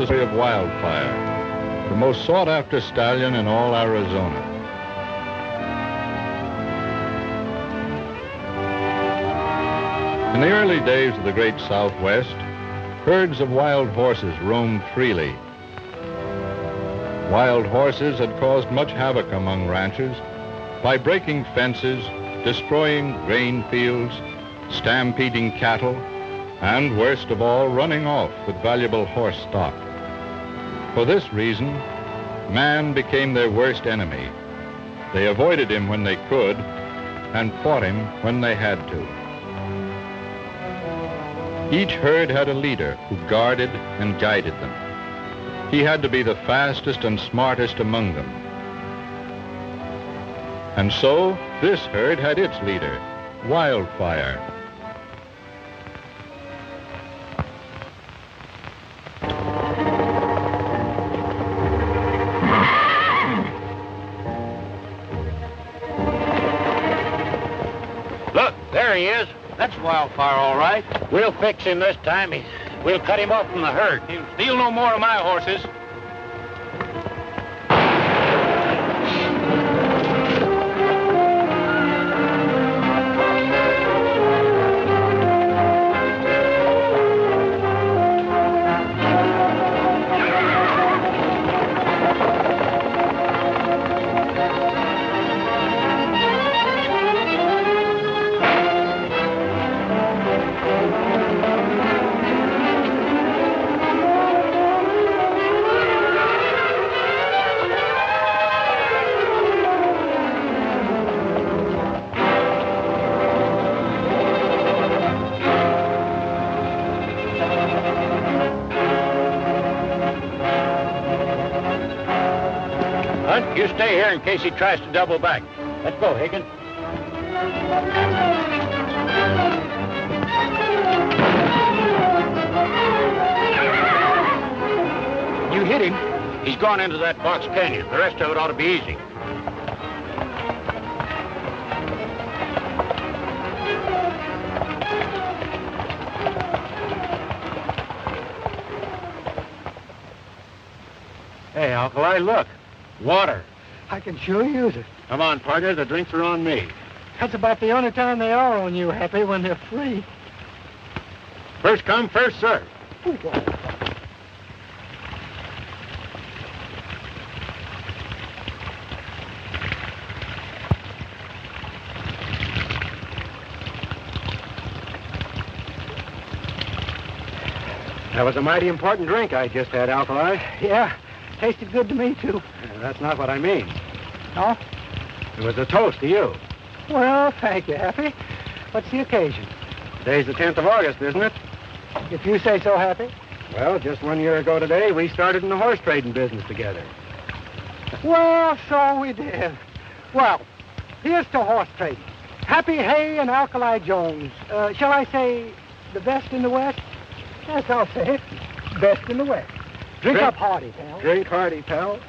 the story of Wildfire, the most sought-after stallion in all Arizona. In the early days of the great Southwest, herds of wild horses roamed freely. Wild horses had caused much havoc among ranchers by breaking fences, destroying grain fields, stampeding cattle, and worst of all, running off with valuable horse stock. For this reason, man became their worst enemy. They avoided him when they could and fought him when they had to. Each herd had a leader who guarded and guided them. He had to be the fastest and smartest among them. And so, this herd had its leader, Wildfire. Look, there he is. That's Wildfire, all right. We'll fix him this time. We'll cut him off from the herd. He'll steal no more of my horses. Hunt, you stay here in case he tries to double back. Let's go, Hagen. You hit him. He's gone into that box canyon. The rest of it ought to be easy. Hey, Alkali, look. Water. I can sure use it. Come on, partner. The drinks are on me. That's about the only time they are on you, Happy, when they're free. First come, first serve. That was a mighty important drink I just had, Alkali. Yeah, tasted good to me, too. That's not what I mean. No? It was a toast to you. Well, thank you, Happy. What's the occasion? Today's the 10th of August, isn't it? If you say so, Happy. Well, just 1 year ago today, we started in the horse trading business together. Well, so we did. Well, here's to horse trading. Happy Hay and Alkali Jones. Shall I say the best in the West? Yes, I'll say it. Best in the West. Drink up hearty, pal. Drink hearty, pal.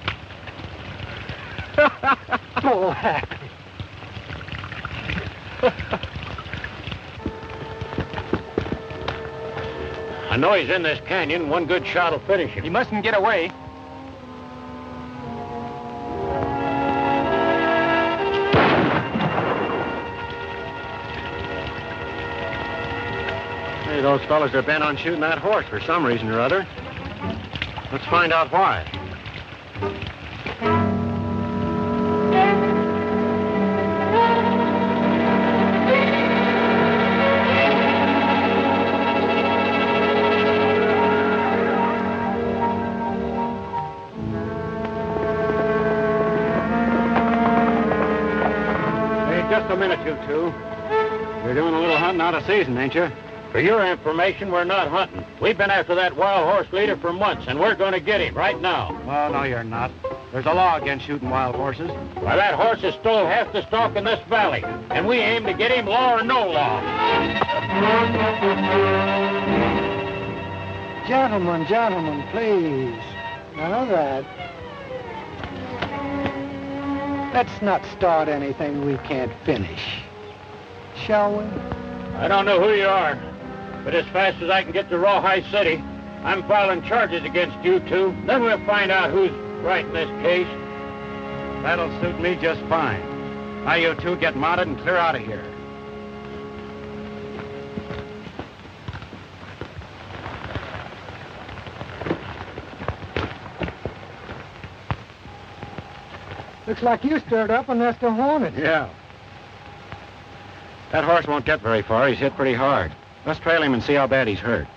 Oh, Happy. I know he's in this canyon. One good shot will finish him. He mustn't get away. Hey, those fellas are bent on shooting that horse for some reason or other. Let's find out why. Just a minute, you two. You're doing a little hunting out of season, ain't you? For your information, we're not hunting. We've been after that wild horse leader for months, and we're going to get him right now. Oh, no, you're not. There's a law against shooting wild horses. Why, that horse has stole half the stock in this valley, and we aim to get him, law or no law. Gentlemen, please. None of that. Let's not start anything we can't finish. Shall we? I don't know who you are, but as fast as I can get to Rawhide City, I'm filing charges against you two. Then we'll find out who's right in this case. That'll suit me just fine. Now you two get mounted and clear out of here. Looks like you stirred up a nest of hornets. Yeah. That horse won't get very far. He's hit pretty hard. Let's trail him and see how bad he's hurt.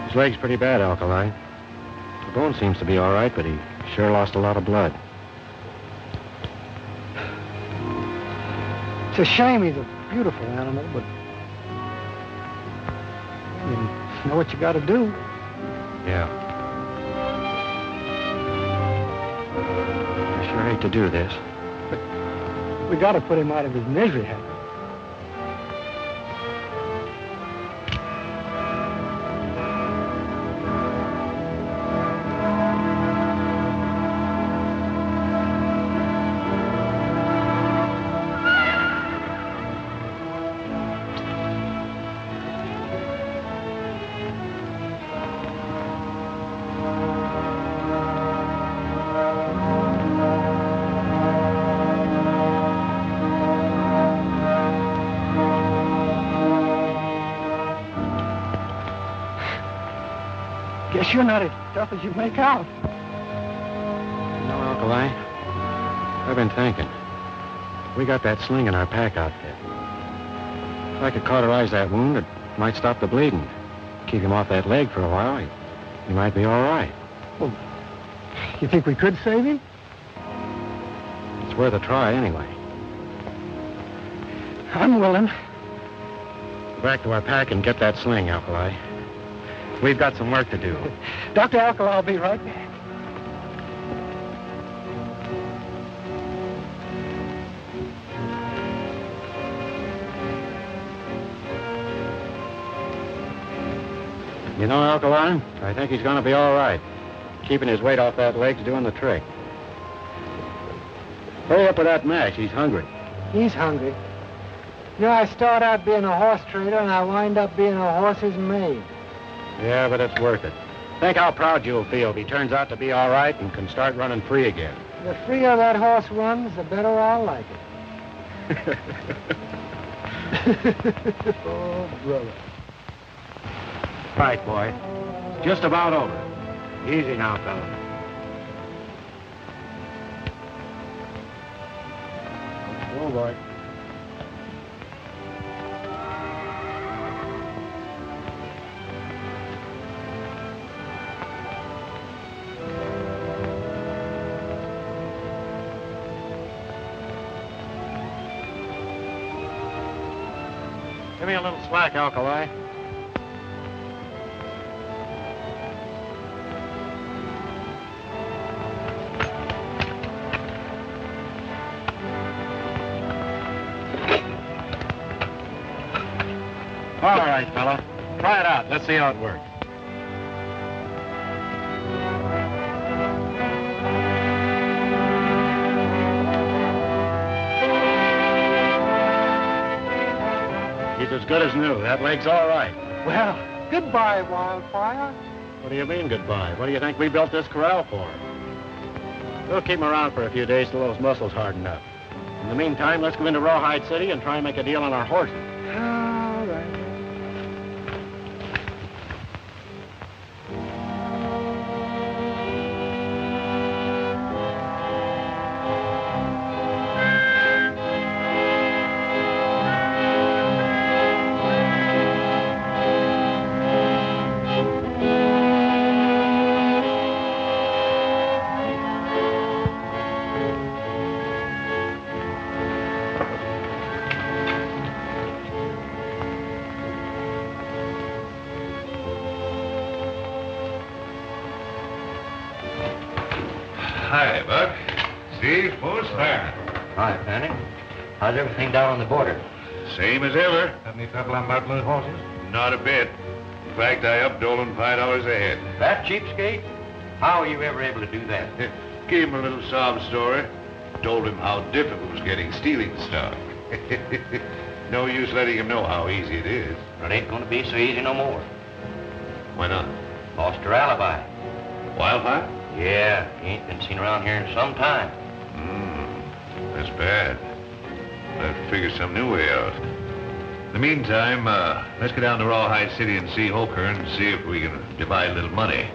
His leg's pretty bad, Alkali. The bone seems to be all right, but he sure lost a lot of blood. It's a shame. He's a beautiful animal, but you know what you got to do. Yeah. I sure hate to do this. We got to put him out of his misery, Happy. Guess you're not as tough as you make out. No, Alkali. I've been thinking. We got that sling in our pack outfit. If I could cauterize that wound, it might stop the bleeding. Keep him off that leg for a while, he might be all right. Well, you think we could save him? It's worth a try anyway. I'm willing. Go back to our pack and get that sling, Alkali. We've got some work to do. Dr. Alkali, I'll be right back. You know, Alkali, I think he's going to be all right. Keeping his weight off that leg's doing the trick. Hurry up with that mash. He's hungry. He's hungry. You know, I start out being a horse trader, and I wind up being a horse's maid. Yeah, but it's worth it. Think how proud you'll feel if he turns out to be all right and can start running free again. The freer that horse runs, the better I'll like it. Oh, brother. Right, boy. It's just about over. Easy now, fella. Oh, boy. Give me a little slack, Alkali. All right, fella. Try it out. Let's see how it works. He's as good as new. That leg's all right. Well, goodbye, Wildfire. What do you mean, goodbye? What do you think we built this corral for? We'll keep him around for a few days till those muscles harden up. In the meantime, let's go into Rawhide City and try and make a deal on our horses. All right. Hi, Buck. Steve, who's there? Hi, Fanny. How's everything down on the border? Same as ever. Have any trouble on about those horses? Not a bit. In fact, I upped Dolan $5 a head. That cheapskate? How are you ever able to do that? Gave him a little sob story. Told him how difficult it was getting stealing stock. No use letting him know how easy it is. It ain't going to be so easy no more. Why not? Lost her alibi. Wildfire? Yeah, he ain't been seen around here in some time. That's bad. We'll have to figure some new way out. In the meantime, let's get down to Rawhide City and see Hoker and see if we can divide a little money.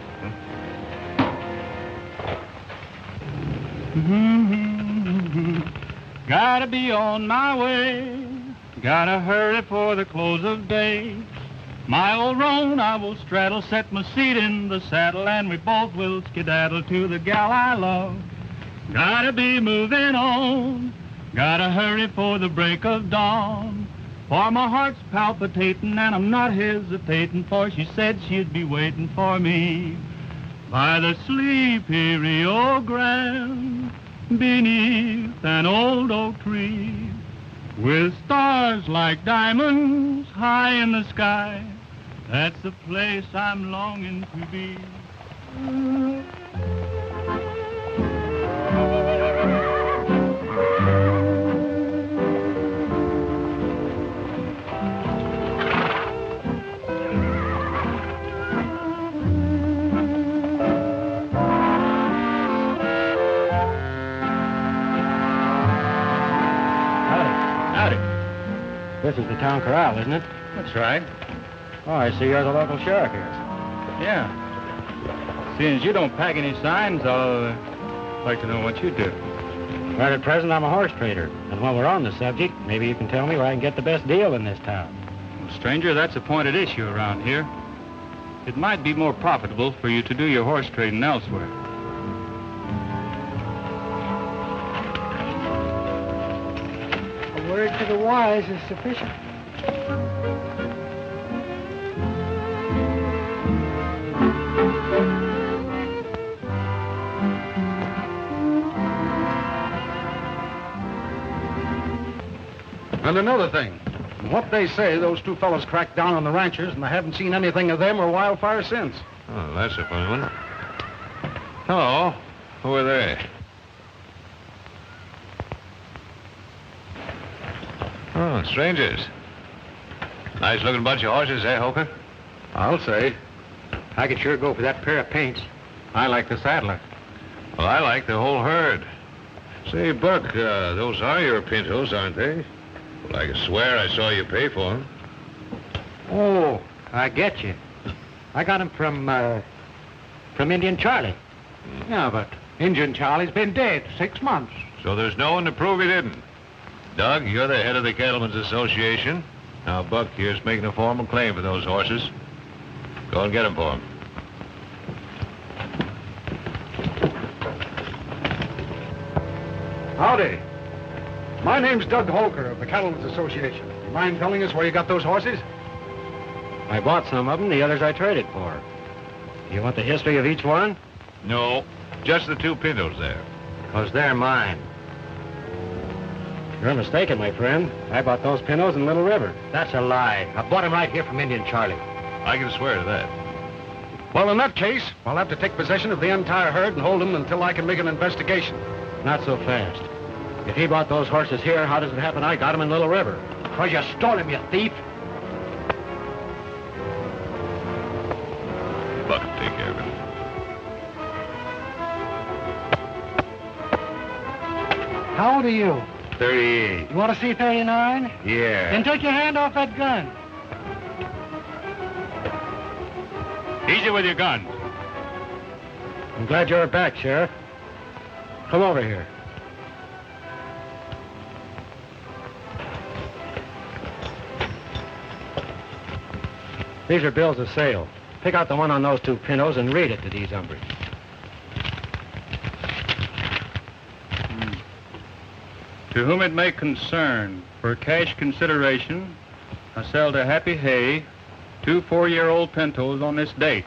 Gotta be on my way. Gotta hurry for the close of day. My old roan I will straddle, set my seat in the saddle, and we both will skedaddle to the gal I love. Gotta be moving on. Gotta hurry for the break of dawn. For my heart's palpitating and I'm not hesitating, for she said she'd be waiting for me by the sleepy Rio Grande, beneath an old oak tree, with stars like diamonds high in the sky. That's the place I'm longing to be. Howdy. This is the town corral, isn't it? That's right. Oh, I see you're the local sheriff here. Yeah. Seeing as you don't pack any signs, I'll like to know what you do. Right at present, I'm a horse trader. And while we're on the subject, maybe you can tell me where I can get the best deal in this town. Well, stranger, that's a pointed issue around here. It might be more profitable for you to do your horse trading elsewhere. A word to the wise is sufficient. And another thing, from what they say, those two fellows cracked down on the ranchers, and I haven't seen anything of them or Wildfire since. Oh, that's a funny one. Hello. Who are they? Oh, strangers. Nice looking bunch of horses, eh, Hoker? I'll say. I could sure go for that pair of paints. I like the saddler. Well, I like the whole herd. Say, Buck, those are your pintos, aren't they? Well, I can swear I saw you pay for them. Oh, I get you. I got 'em from Indian Charlie. Yeah, but Injun Charlie's been dead 6 months. So there's no one to prove he didn't. Doug, you're the head of the Cattlemen's Association. Now, Buck here's making a formal claim for those horses. Go and get them for him. Howdy. My name's Doug Holker of the Cattlemen's Association. You mind telling us where you got those horses? I bought some of them, the others I traded for. You want the history of each one? No, just the two pintos there. 'Cause they're mine. You're mistaken, my friend. I bought those pintos in Little River. That's a lie. I bought them right here from Indian Charlie. I can swear to that. Well, in that case, I'll have to take possession of the entire herd and hold them until I can make an investigation. Not so fast. If he bought those horses here, how does it happen I got them in Little River? 'Cause you stole them, you thief. Buck will take care of it. How old are you? 38. You want to see 39? Yeah. Then take your hand off that gun. Easy with your gun. I'm glad you're back, Sheriff. Come over here. These are bills of sale. Pick out the one on those two pintos and read it to these hombres. To whom it may concern, for cash consideration, I sell to Happy Hay 2 4-year-old pintos on this date.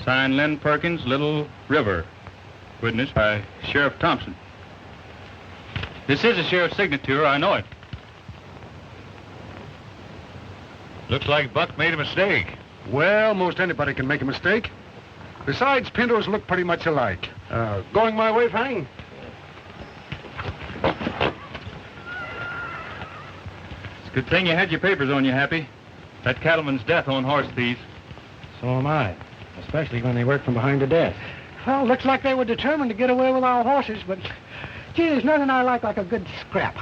Signed Len Perkins, Little River. Witnessed by Sheriff Thompson. This is a sheriff's signature, I know it. Looks like Buck made a mistake. Well, most anybody can make a mistake. Besides, pintos look pretty much alike. Going my way, Fanning? It's a good thing you had your papers on you, Happy. That cattleman's death on horse thieves. So am I. Especially when they work from behind the desk. Well, looks like they were determined to get away with our horses, but gee, there's nothing I like a good scrap.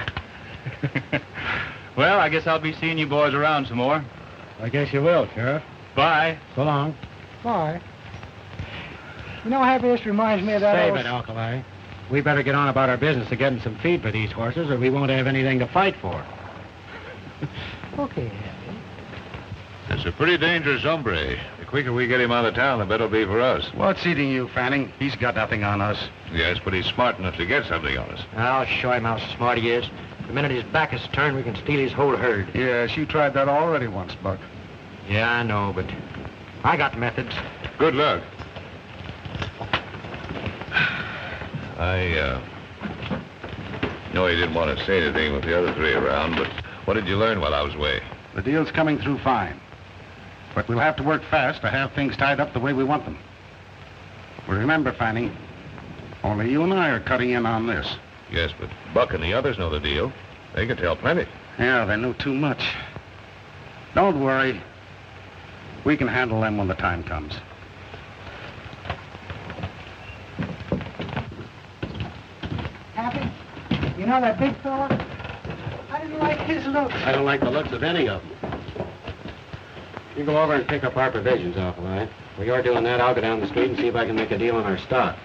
Well, I guess I'll be seeing you boys around some more. I guess you will, Sheriff. Bye. So long. Why? You know, Happy, this reminds me of that Save old... it, Alkali. We better get on about our business of getting some feed for these horses, or we won't have anything to fight for. Okay, Happy. It's a pretty dangerous hombre. The quicker we get him out of town, the better it'll be for us. What's eating you, Fanning? He's got nothing on us. Yes, but he's smart enough to get something on us. I'll show him how smart he is. The minute his back is turned, we can steal his whole herd. Yes, you tried that already once, Buck. Yeah, I know, but I got methods. Good luck. I know he didn't want to say anything with the other three around, but what did you learn while I was away? The deal's coming through fine. But we'll have to work fast to have things tied up the way we want them. Well, remember, Fanning, only you and I are cutting in on this. Yes, but Buck and the others know the deal. They can tell plenty. Yeah, they know too much. Don't worry. We can handle them when the time comes. Happy, you know that big fella? I didn't like his looks. I don't like the looks of any of them. You go over and pick up our provisions, Alkali. While you're doing that, I'll go down the street and see if I can make a deal on our stock.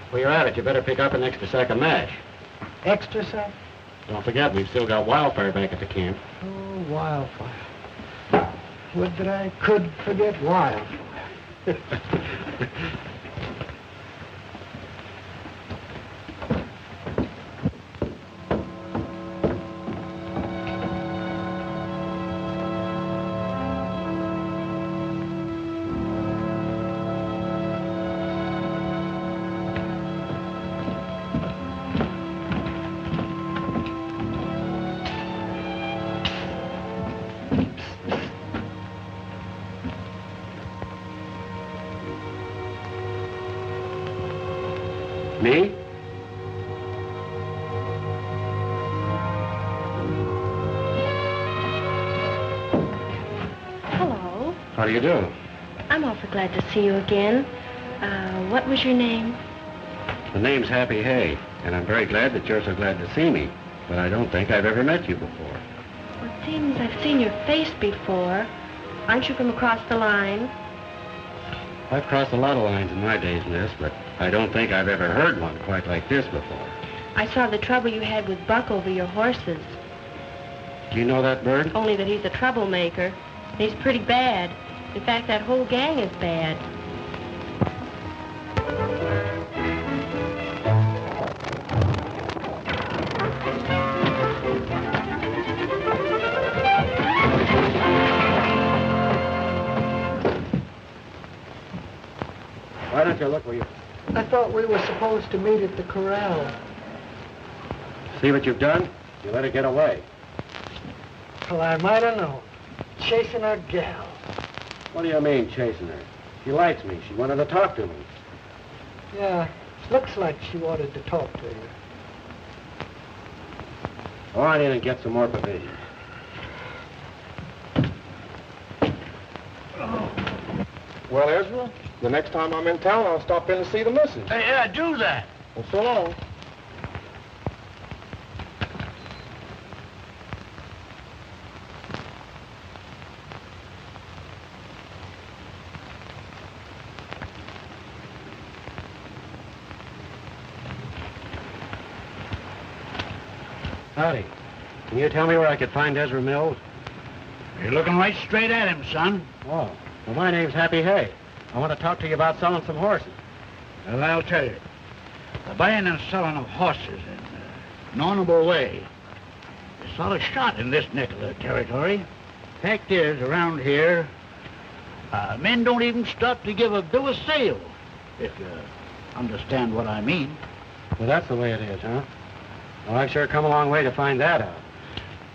While you're at it, you better pick up an extra sack of mash. Extra sack? Don't forget, we've still got Wildfire back at the camp. Oh, Wildfire. Would that I could forget Wildfire. Me? Hello. How do you do? I'm awfully glad to see you again. What was your name? The name's Happy Hay, and I'm very glad that you're so glad to see me. But I don't think I've ever met you before. Well, it seems I've seen your face before. Aren't you from across the line? I've crossed a lot of lines in my days, miss, but I don't think I've ever heard one quite like this before. I saw the trouble you had with Buck over your horses. Do you know that bird? Only that he's a troublemaker. He's pretty bad. In fact, that whole gang is bad. Why don't you look where you... I thought we were supposed to meet at the corral. See what you've done? You let her get away. Well, I might have known. Chasing our gal. What do you mean, chasing her? She likes me. She wanted to talk to me. Yeah, looks like she wanted to talk to you. Go on in and get some more provisions. Well, Ezra, the next time I'm in town, I'll stop in to see the missus. Hey, yeah, do that. Well, so long. Howdy. Can you tell me where I could find Ezra Mills? You're looking right straight at him, son. Oh, well, my name's Happy Hay. I want to talk to you about selling some horses. Well, I'll tell you. The buying and selling of horses in an honorable way is sort of shot in this neck of the territory. Fact is, around here, men don't even stop to give a bill of sale, if you understand what I mean. Well, that's the way it is, huh? Well, I've sure come a long way to find that out.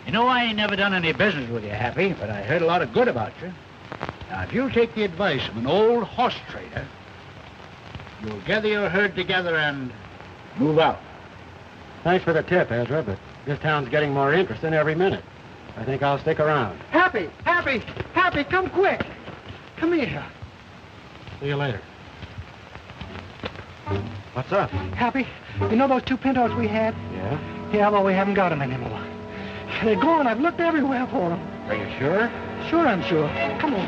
You know, I ain't never done any business with you, Happy, but I heard a lot of good about you. Now, if you'll take the advice of an old horse trader, you'll gather your herd together and move out. Thanks for the tip, Ezra, but this town's getting more interesting every minute. I think I'll stick around. Happy, come quick. Come here. See you later. What's up? Happy, you know those 2 pintos we had? Yeah? Yeah, well, we haven't got them anymore. They're gone. I've looked everywhere for them. Are you sure? Sure, I'm sure. Come on.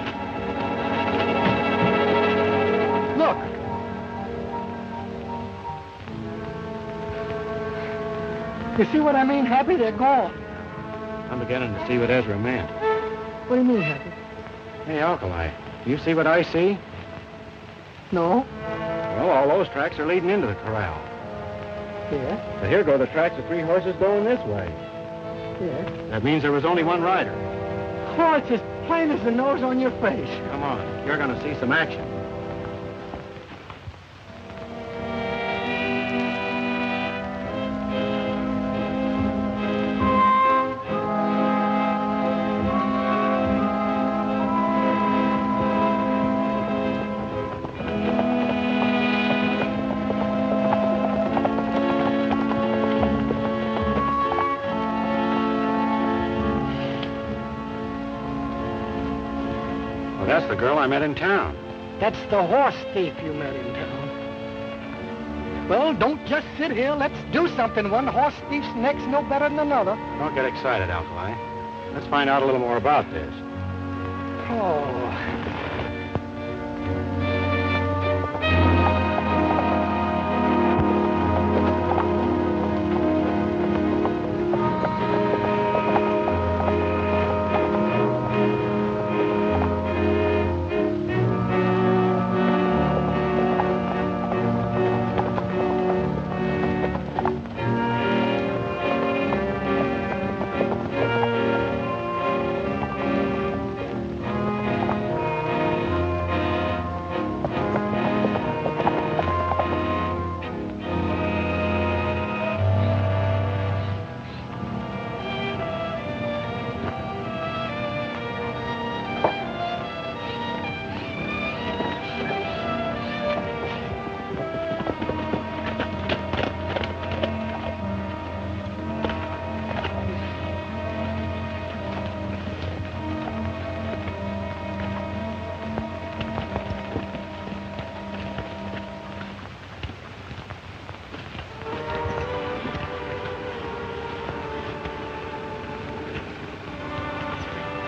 Look. You see what I mean, Happy? They're gone. I'm beginning to see what Ezra meant. What do you mean, Happy? Hey, Alkali, you see what I see? No. Well, all those tracks are leading into the corral. Yeah. But here go the tracks of 3 horses going this way. Yeah. That means there was only one rider. Oh, it's as plain as the nose on your face. Come on, you're going to see some action. That's the girl I met in town. That's the horse thief you met in town. Well, don't just sit here. Let's do something. One horse thief's neck's no better than another. Don't get excited, Alkali. Let's find out a little more about this. Oh.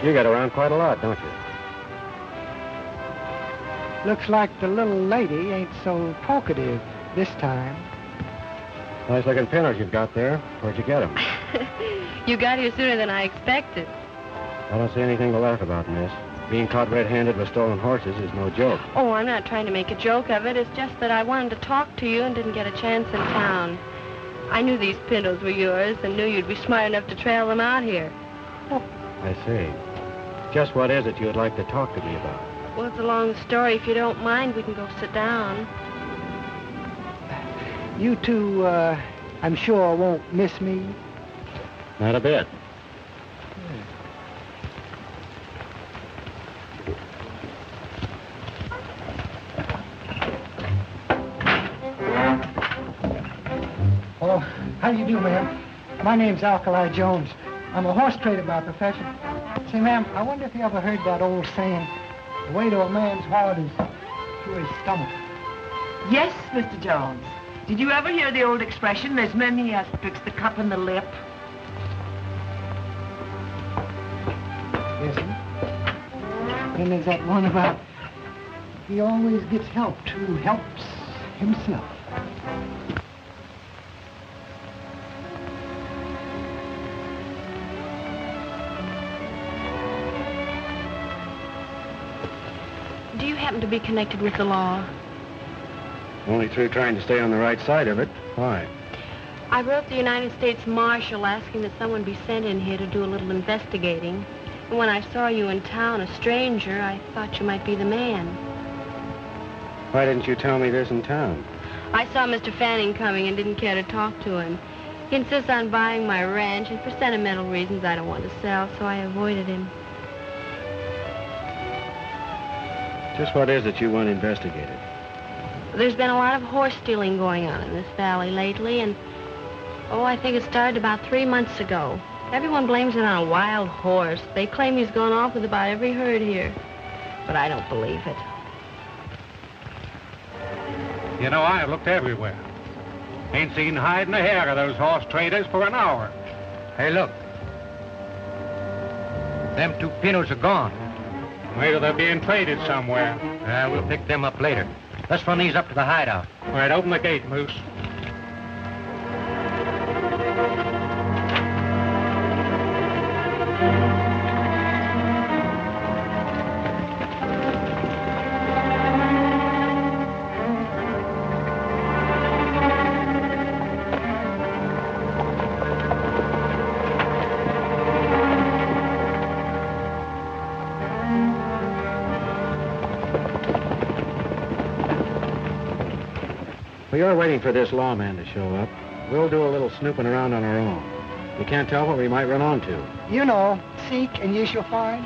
You get around quite a lot, don't you? Looks like the little lady ain't so talkative this time. Nice looking pinners you've got there. Where'd you get them? You got here sooner than I expected. I don't see anything to laugh about, miss. Being caught red-handed with stolen horses is no joke. Oh, I'm not trying to make a joke of it. It's just that I wanted to talk to you and didn't get a chance in town. I knew these pintos were yours and knew you'd be smart enough to trail them out here. I see. Just what is it you'd like to talk to me about? Well, it's a long story. If you don't mind, we can go sit down. You two, I'm sure won't miss me. Not a bit. Oh, how do you do, ma'am? My name's Alkali Jones. I'm a horse trader by profession. Say, ma'am, I wonder if you ever heard that old saying, the way to a man's heart is through his stomach. Yes, Mr. Jones. Did you ever hear the old expression, there's many as betwixt the cup and the lip? Yes, sir. Then there's that one about he always gets helped who helps himself. Do you happen to be connected with the law? Only through trying to stay on the right side of it. Why? I wrote the United States Marshal asking that someone be sent in here to do a little investigating. And when I saw you in town, a stranger, I thought you might be the man. Why didn't you tell me this in town? I saw Mr. Fanning coming and didn't care to talk to him. He insists on buying my ranch, and for sentimental reasons I don't want to sell, so I avoided him. Just what is it you want investigated? There's been a lot of horse stealing going on in this valley lately, and, I think it started about 3 months ago. Everyone blames it on a wild horse. They claim he's gone off with about every herd here, but I don't believe it. You know, I've looked everywhere. Ain't seen hide nor hair of those horse traders for an hour. Hey, look. Them 2 Pinos are gone. Maybe they're being traded somewhere. We'll pick them up later. Let's run these up to the hideout. All right, open the gate, Moose. We are waiting for this lawman to show up. We'll do a little snooping around on our own. You can't tell what we might run onto. You know, seek and you shall find.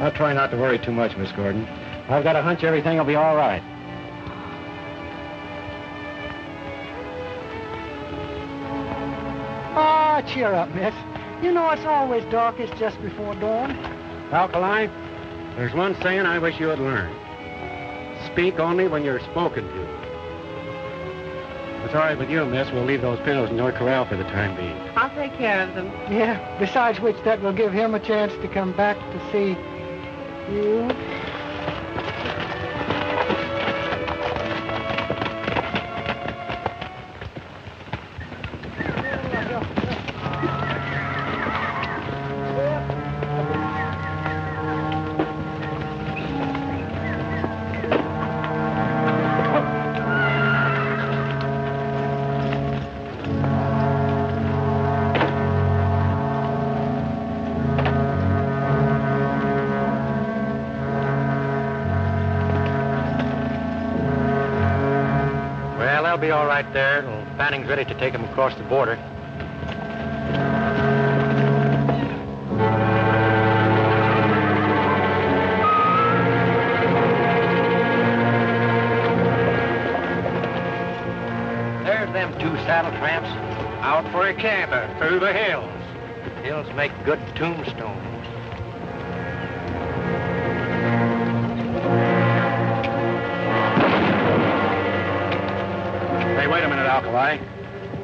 I'll try not to worry too much, Miss Gordon. I've got a hunch everything will be all right. Ah, cheer up, miss. You know it's always darkest just before dawn. Alkali, there's one saying I wish you had learned. Speak only when you're spoken to. If it's all right with you, miss, we'll leave those Pinos in your corral for the time being. I'll take care of them. Yeah, besides which that will give him a chance to come back to see you. They'll be all right there till Fanning's ready to take them across the border. There's them 2 saddle tramps. Out for a canter through the hills. Hills make good tombstones. Hey, wait a minute, Alkali.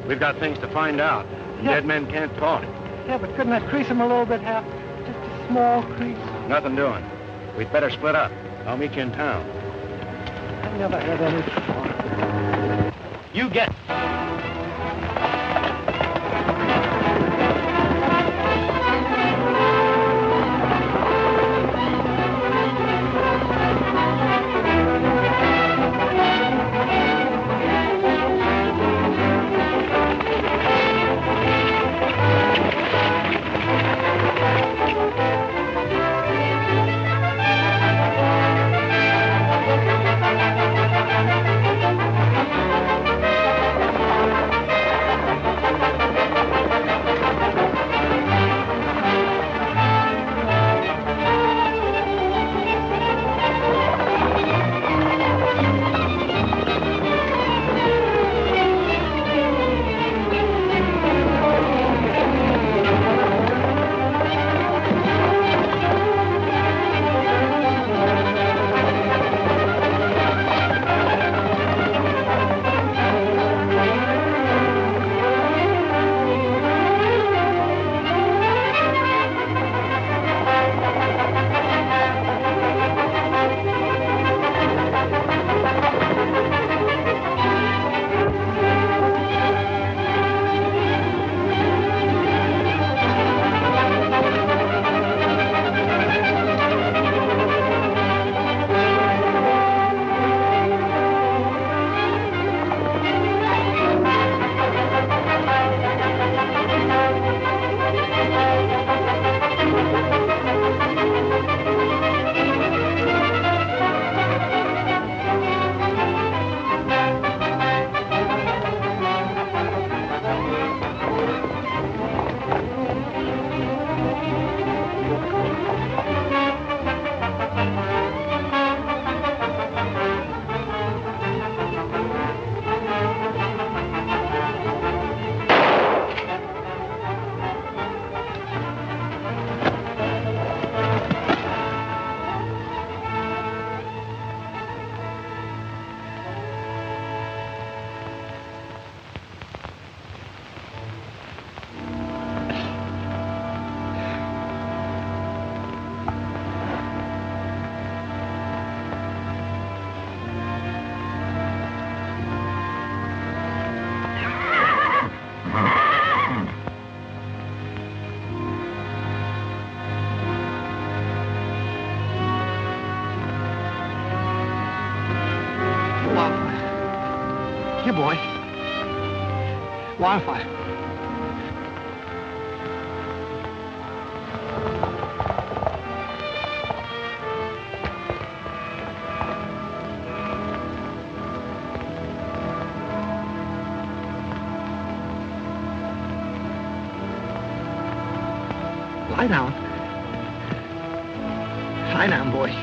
We've got things to find out. Yeah. Dead men can't talk. Yeah, but couldn't that crease him a little bit, Hal? Just a small crease. Nothing doing. We'd better split up. I'll meet you in town. I've never had any. You get. Wildfire. Lie down. Lie down, boy.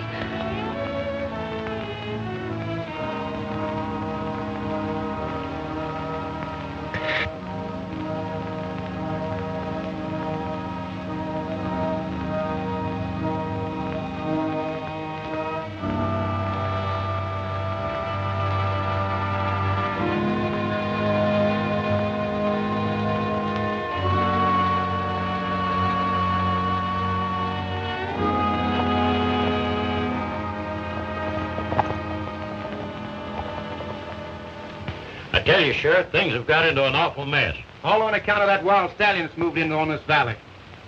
I tell you, Sheriff, things have got into an awful mess. All on account of that wild stallion that's moved into on this valley.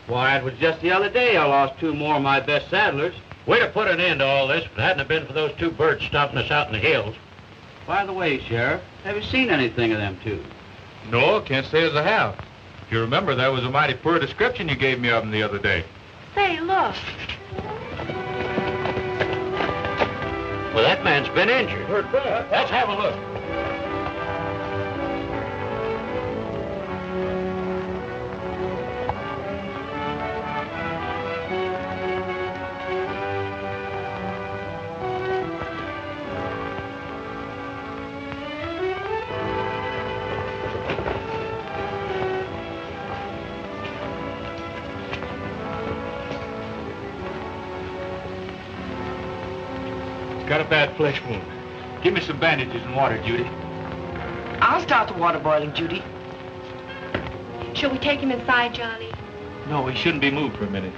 Why, it was just the other day I lost 2 more of my best saddlers. We'd have put an end to all this if it hadn't have been for those 2 birds stopping us out in the hills. By the way, Sheriff, have you seen anything of them 2? No, can't say as I have. If you remember, that was a mighty poor description you gave me of them the other day. Say, look. Well, that man's been injured. Let's have a look. Got a bad flesh wound. Give me some bandages and water, Judy. I'll start the water boiling, Judy. Shall we take him inside, Johnny? No, he shouldn't be moved for a minute.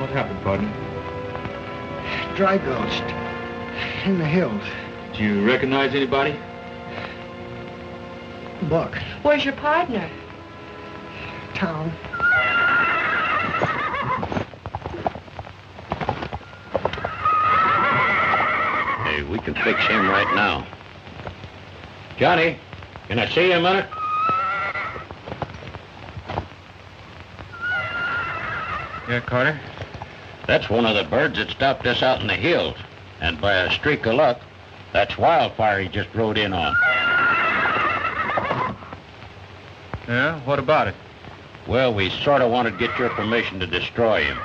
What happened, partner? Dry gulched. In the hills. Do you recognize anybody? Buck. Where's your partner? Town. Hey, we can fix him right now. Johnny, can I see you a minute? Yeah, Carter? That's one of the birds that stopped us out in the hills. And by a streak of luck, that's Wildfire he just rode in on. Yeah? What about it? Well, we sort of wanted to get your permission to destroy him.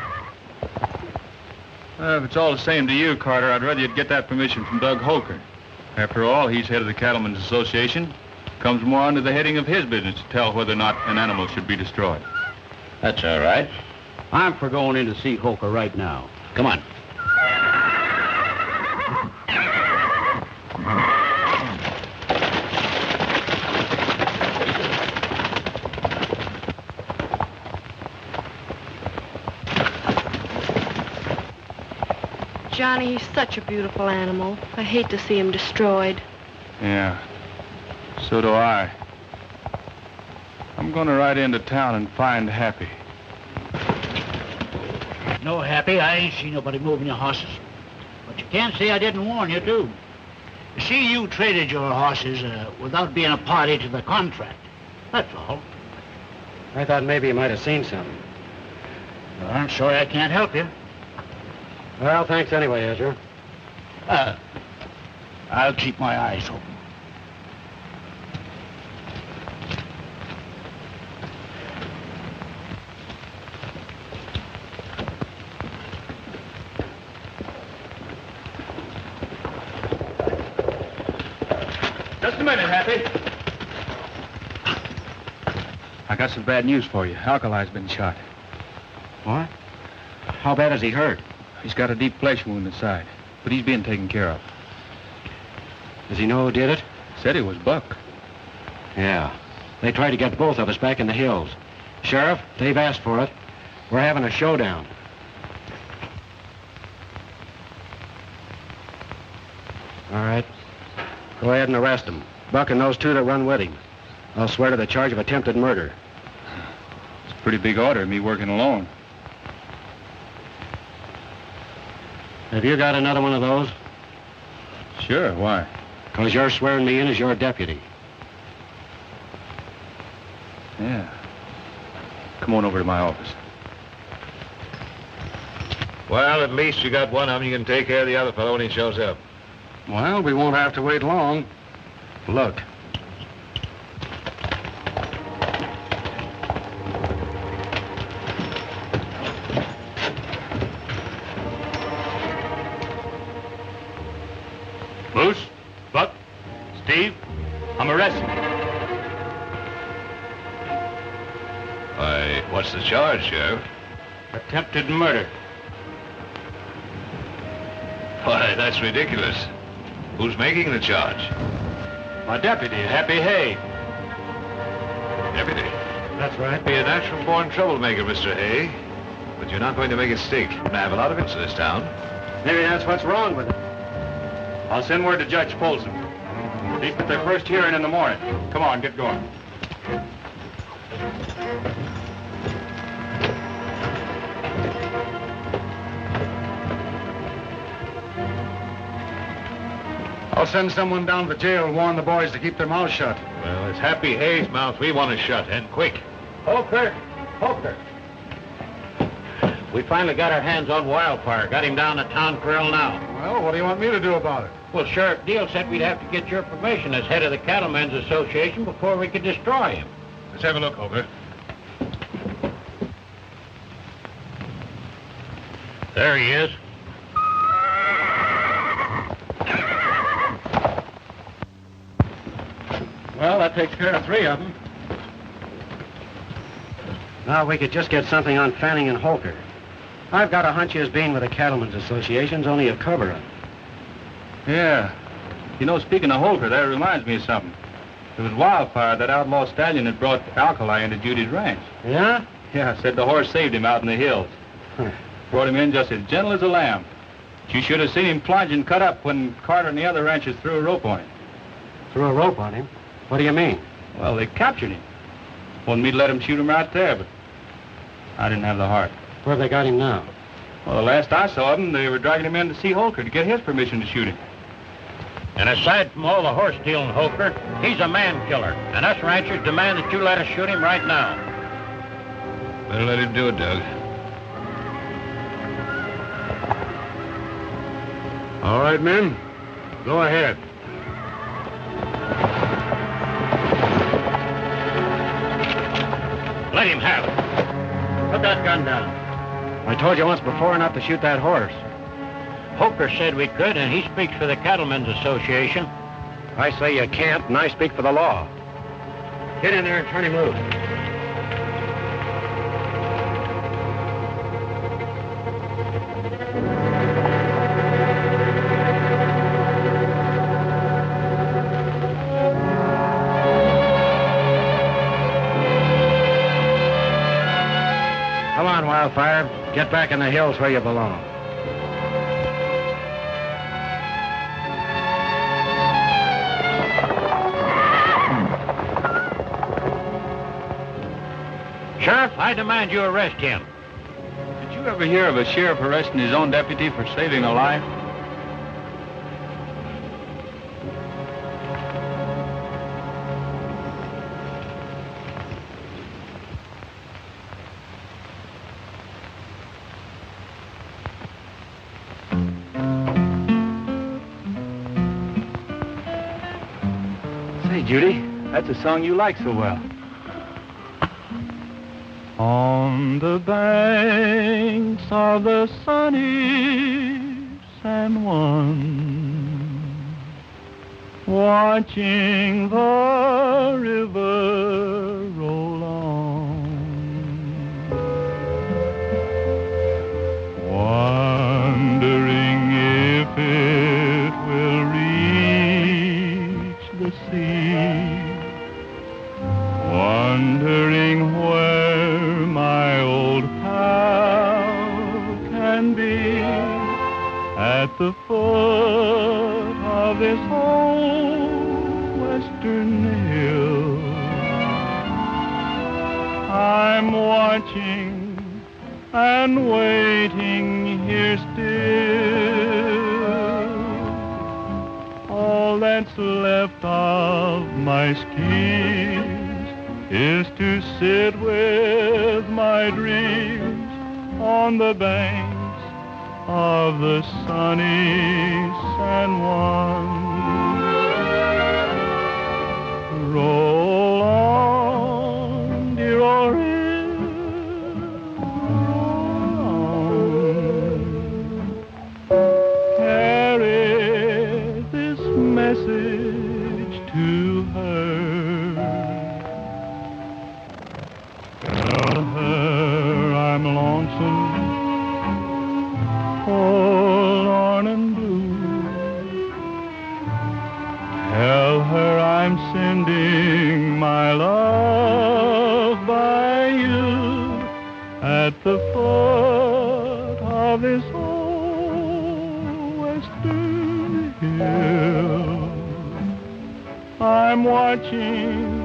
If it's all the same to you, Carter, I'd rather you'd get that permission from Doug Holker. After all, he's head of the Cattlemen's Association. Comes more under the heading of his business to tell whether or not an animal should be destroyed. That's all right. I'm for going in to see Holker right now. Come on. Johnny, he's such a beautiful animal. I hate to see him destroyed. Yeah. So do I. I'm gonna ride into town and find Happy. No, Happy, I ain't seen nobody moving your horses. But you can't say I didn't warn you, too. You see, you traded your horses without being a party to the contract. That's all. I thought maybe you might have seen something. Well, I'm sorry I can't help you. Well, thanks anyway, Ezra. I'll keep my eyes open. Just a minute, Happy. I got some bad news for you. Alkali's been shot. What? How bad is he hurt? He's got a deep flesh wound inside, but he's being taken care of. Does he know who did it? Said it was Buck. Yeah. They tried to get both of us back in the hills. Sheriff, they've asked for it. We're having a showdown. All right. Go ahead and arrest him. Buck and those 2 that run with him. I'll swear to the charge of attempted murder. It's a pretty big order, me working alone. Have you got another one of those? Sure, why? Because you're swearing me in as your deputy. Yeah. Come on over to my office. Well, at least you got one of them. You can take care of the other fellow when he shows up. Well, we won't have to wait long. Look. Bruce, Buck, Steve, I'm arresting you. Why, what's the charge, Sheriff? Attempted murder. Why, that's ridiculous. Who's making the charge? My deputy, Happy Hay. Deputy. That's right. Be a natural-born troublemaker, Mr. Hay. But you're not going to make it stick. I have a lot of it in this town. Maybe that's what's wrong with it. I'll send word to Judge Folsom. Speak at their first hearing in the morning. Come on, get going. I'll send someone down to the jail and warn the boys to keep their mouths shut. Well, it's Happy Hay's mouth we want to shut, and quick. Holker! We finally got our hands on Wildfire. Got him down to town grill now. Well, what do you want me to do about it? Well, Sheriff Deal said we'd have to get your permission as head of the Cattlemen's Association before we could destroy him. Let's have a look, Holker. There he is. Well, that takes care of 3 of them. Now we could just get something on Fanning and Holker. I've got a hunch his being with the Cattlemen's Association's only a cover-up. Yeah. You know, speaking of Holker, that reminds me of something. It was Wildfire, that outlaw stallion that brought Alkali into Judy's ranch. Yeah? Yeah, said the horse saved him out in the hills. Brought him in just as gentle as a lamb. But you should have seen him plunge and cut up when Carter and the other ranchers threw a rope on him. Threw a rope on him? What do you mean? Well, they captured him. Wanted me to let him shoot him right there, but I didn't have the heart. Where have they got him now? Well, the last I saw of him, they were dragging him in to see Holker to get his permission to shoot him. And aside from all the horse stealing, Holker, he's a man killer. And us ranchers demand that you let us shoot him right now. Better let him do it, Doug. All right, men. Go ahead. Let him have it. Put that gun down. I told you once before not to shoot that horse. Holker said we could, and he speaks for the Cattlemen's Association. I say you can't, and I speak for the law. Get in there and turn him loose. Come on, Wildfire. Get back in the hills where you belong. Sheriff, I demand you arrest him. Did you ever hear of a sheriff arresting his own deputy for saving a life? Say, Judy, That's a song you like so well. On the banks of the sunny San Juan, watching the river roll on, wondering if it will reach the sea, wondering where my old pal can be, at the foot of this old western hill. I'm watching and waiting here still, left of my schemes is to sit with my dreams on the banks of the sunny San Juan. Roll on, dear old river, roll on. Carry this message to her. Tell her I'm lonesome, forlorn and blue. Tell her I'm sending my love by you at the foot of this old western hill. I'm watching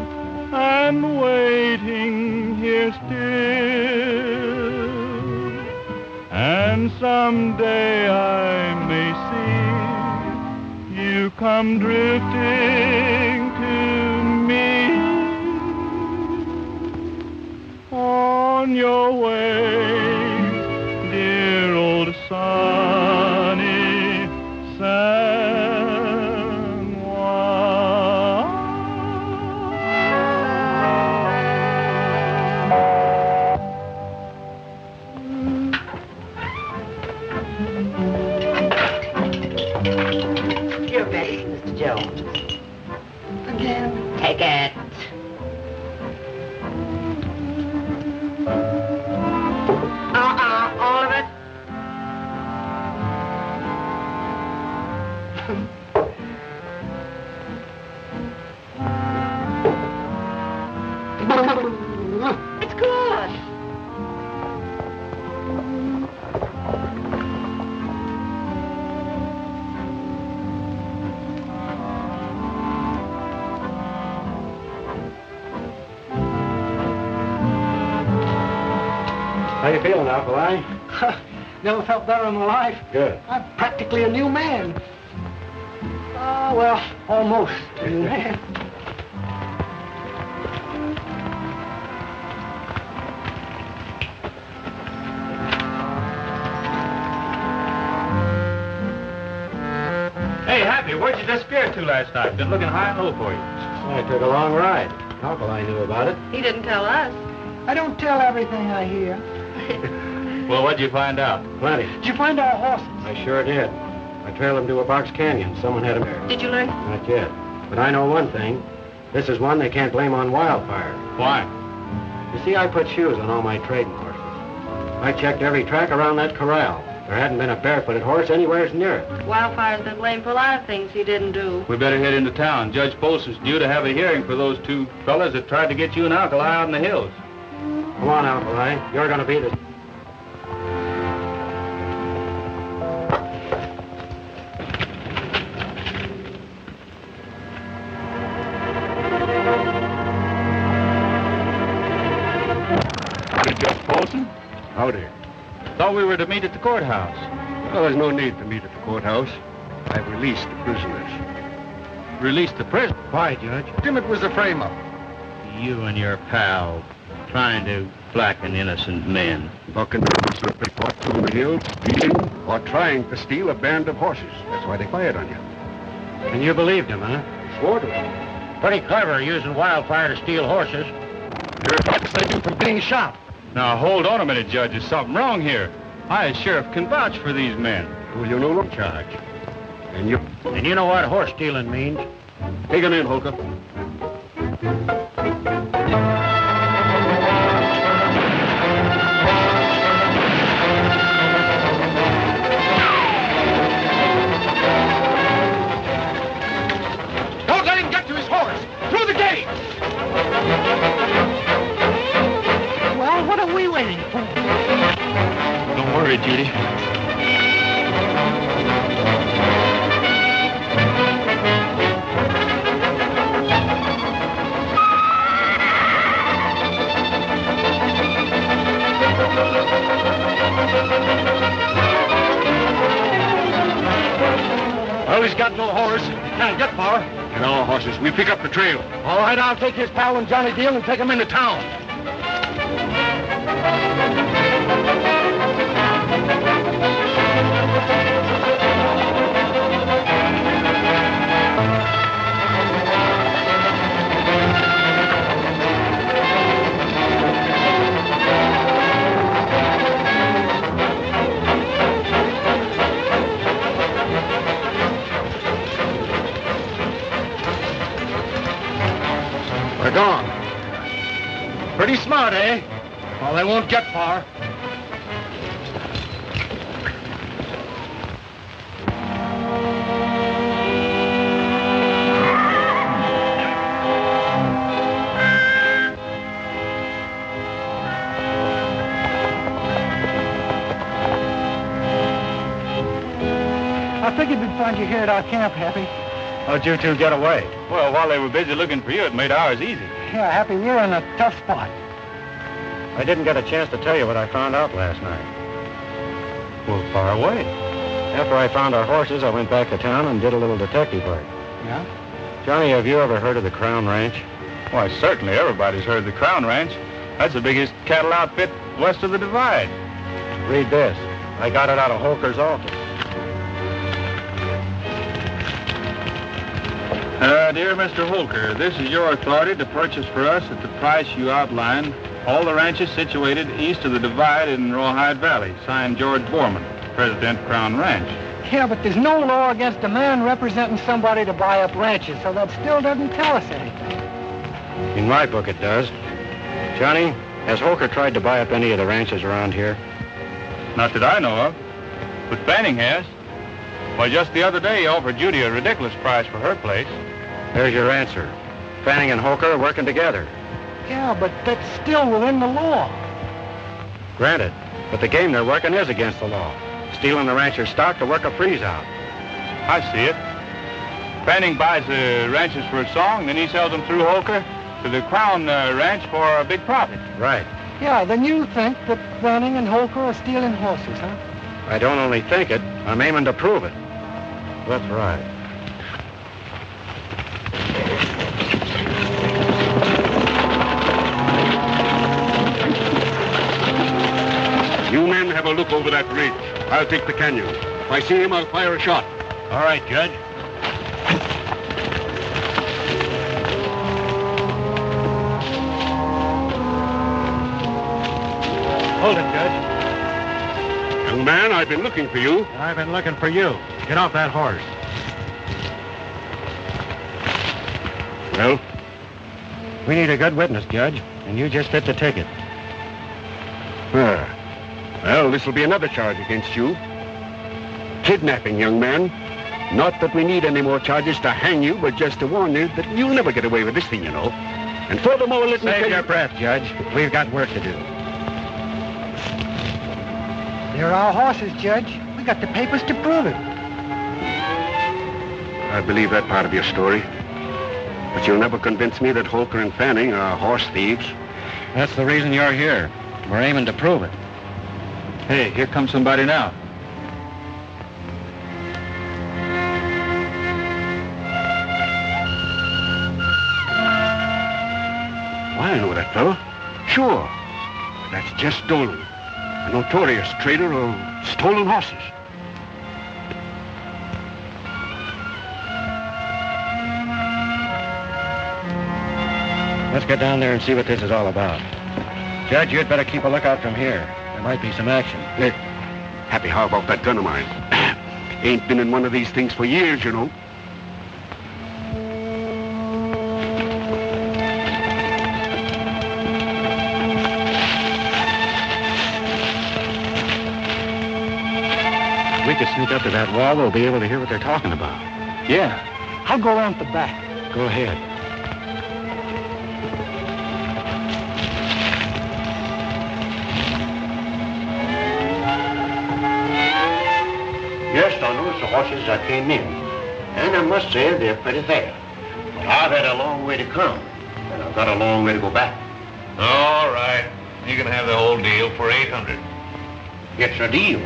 and waiting here still, and someday I may see you come drifting to me on your way, dear old sunny San Juan. Your best, Mr. Jones. Again. Take it. All of it. It's good. How you feeling, Alkali? Never felt better in my life. Good. I'm practically a new man. Well, almost a new man. Hey, Happy, where'd you disappear to last night? Been looking high and low for you. I took a long ride. Alkali knew about it. He didn't tell us. I don't tell everything I hear. Well, what'd you find out? Plenty. Did you find our horses? I sure did. I trailed them to a box canyon. Someone had them there. Did you learn? Not yet. But I know one thing. This is one they can't blame on Wildfire. Why? You see, I put shoes on all my trading horses. I checked every track around that corral. There hadn't been a barefooted horse anywhere near it. Wildfire's been blamed for a lot of things he didn't do. We better head into town. Judge Poston's due to have a hearing for those two fellas that tried to get you and Alkali out in the hills. Come on, Alkali. You're going to be the... Judge Poston? Howdy. Thought we were to meet at the courthouse. Well, there's no need to meet at the courthouse. I've released the prisoners. Release the prisoner. Why, Judge? Dimmitt was the frame-up. You and your pal trying to blacken innocent men. Bucking was caught through the hills, stealing or trying to steal a band of horses. That's why they fired on you. And you believed him, huh? Swore to it. Pretty clever using Wildfire to steal horses. You're about to save you from being shot. Now, hold on a minute, Judge. There's something wrong here. I, as sheriff, can vouch for these men. Well, you know no charge. And you... And you know what horse stealing means? Take him in, Holker. Don't let him get to his horse! Through the gate! Well, what are we waiting for? Don't worry, Judy. Well, he's got no horse. Can't get far. Get our horses. We pick up the trail. All right, I'll take his pal and Johnny Deal and take him into town. They're gone. Pretty smart, eh? Well, they won't get far. I figured we'd find you here at our camp, Happy. How'd you two get away? Well, while they were busy looking for you, it made ours easy. Yeah, Happy, we're in a tough spot. I didn't get a chance to tell you what I found out last night. Well, far away. After I found our horses, I went back to town and did a little detective work. Yeah? Johnny, have you ever heard of the Crown Ranch? Why, certainly everybody's heard of the Crown Ranch. That's the biggest cattle outfit west of the Divide. Read this. I got it out of Holker's office. Dear Mr. Holker, this is your authority to purchase for us at the price you outlined all the ranches situated east of the Divide in Rawhide Valley. Signed, George Borman, President, Crown Ranch. Yeah, but there's no law against a man representing somebody to buy up ranches, so that still doesn't tell us anything. In my book, it does. Johnny, has Holker tried to buy up any of the ranches around here? Not that I know of, but Fanning has. Why, just the other day he offered Judy a ridiculous price for her place. There's your answer. Fanning and Holker are working together. Yeah, but that's still within the law. Granted, but the game they're working is against the law. Stealing the rancher's stock to work a freeze out. I see it. Fanning buys the ranches for a song, then he sells them through Holker to the Crown Ranch for a big profit. Right. Yeah, then you think that Fanning and Holker are stealing horses, huh? I don't only think it, I'm aiming to prove it. That's right. You men have a look over that ridge. I'll take the canyon. If I see him, I'll fire a shot. All right, Judge. Hold it, Judge. Young man, I've been looking for you. And I've been looking for you. Get off that horse. Well? We need a good witness, Judge, and you just fit the ticket. Well, this will be another charge against you. Kidnapping, young man. Not that we need any more charges to hang you, but just to warn you that you'll never get away with this thing, you know. And furthermore, let me Save tell your you... breath, Judge. We've got work to do. They're our horses, Judge. We got the papers to prove it. I believe that part of your story. But you'll never convince me that Holker and Fanning are horse thieves. That's the reason you're here. We're aiming to prove it. Hey, here comes somebody now. Why, I know that fellow. Sure. That's Jess Dolan, a notorious trader of stolen horses. Let's get down there and see what this is all about. Judge, you'd better keep a lookout from here. There might be some action. Happy, how about that gun of mine? Ain't been in one of these things for years, you know. If we could sneak up to that wall, we'll be able to hear what they're talking about. Yeah. I'll go around the back. Go ahead. Yes, on those horses I came in. And I must say they're pretty fair. But I've had a long way to come. And I've got a long way to go back. All right. You can have the whole deal for $800. It's a deal.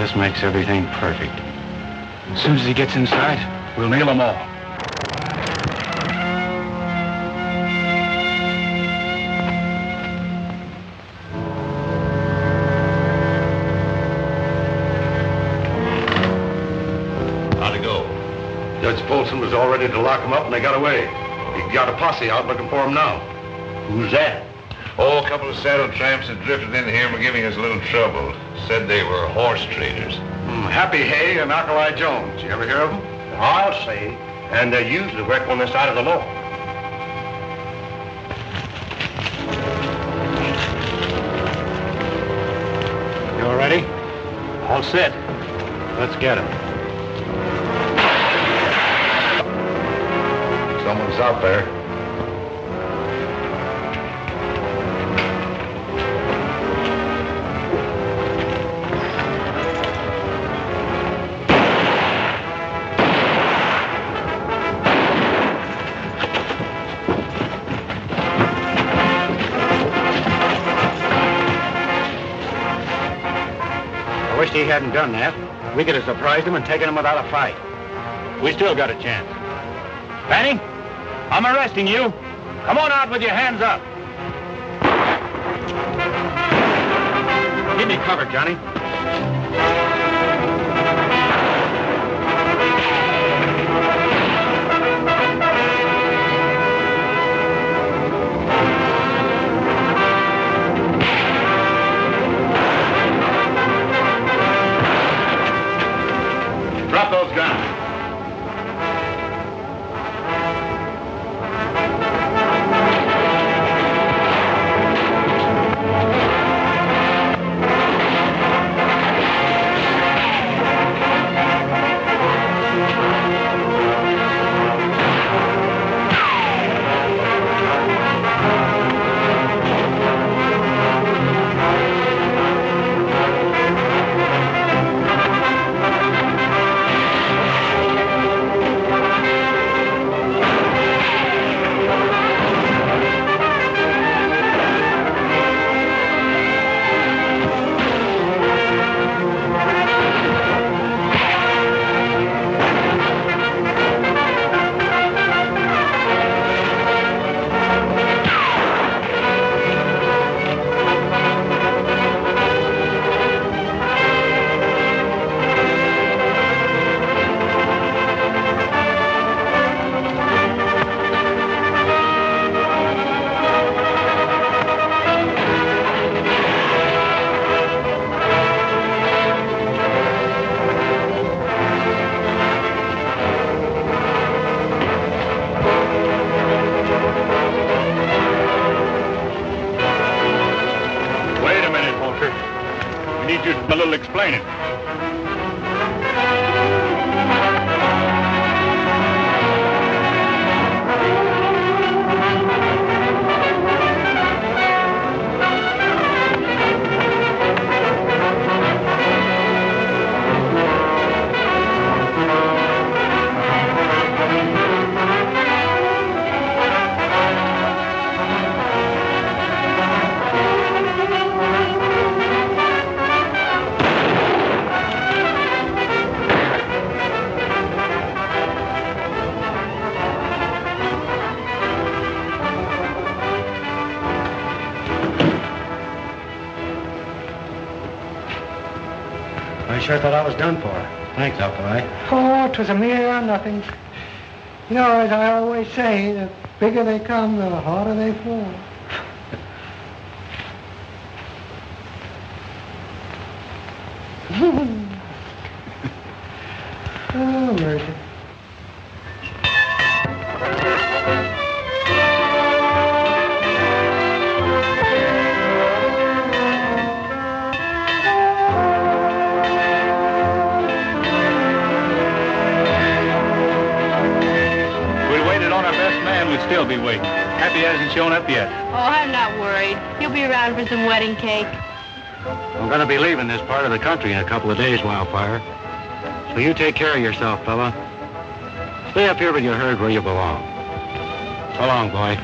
this makes everything perfect. As soon as he gets inside, we'll nail them all. How'd it go? Judge Folsom was all ready to lock him up, and they got away. He got a posse out looking for him now. Who's that? Oh, a couple of saddle tramps that drifted in here and were giving us a little trouble. Said they were horse traders. Happy Hay and Alkali Jones. You ever hear of them? I'll say. And they usually work on this side of the law. You all ready? All set. Let's get him. Someone's out there. I wish he hadn't done that. We could have surprised him and taken him without a fight. We still got a chance. Fanning, I'm arresting you. Come on out with your hands up. Give me cover, Johnny. Drop those guns. A little explaining. I sure thought I was done for. Thanks, Alkali. Oh, 'twas a mere nothing. You know, as I always say, the bigger they come, the harder they fall. Oh, mercy. We'd still be waiting. Happy hasn't shown up yet. Oh, I'm not worried. He'll be around for some wedding cake. I'm going to be leaving this part of the country in a couple of days, Wildfire. So you take care of yourself, fella. Stay up here with your herd where you belong. So long, boy.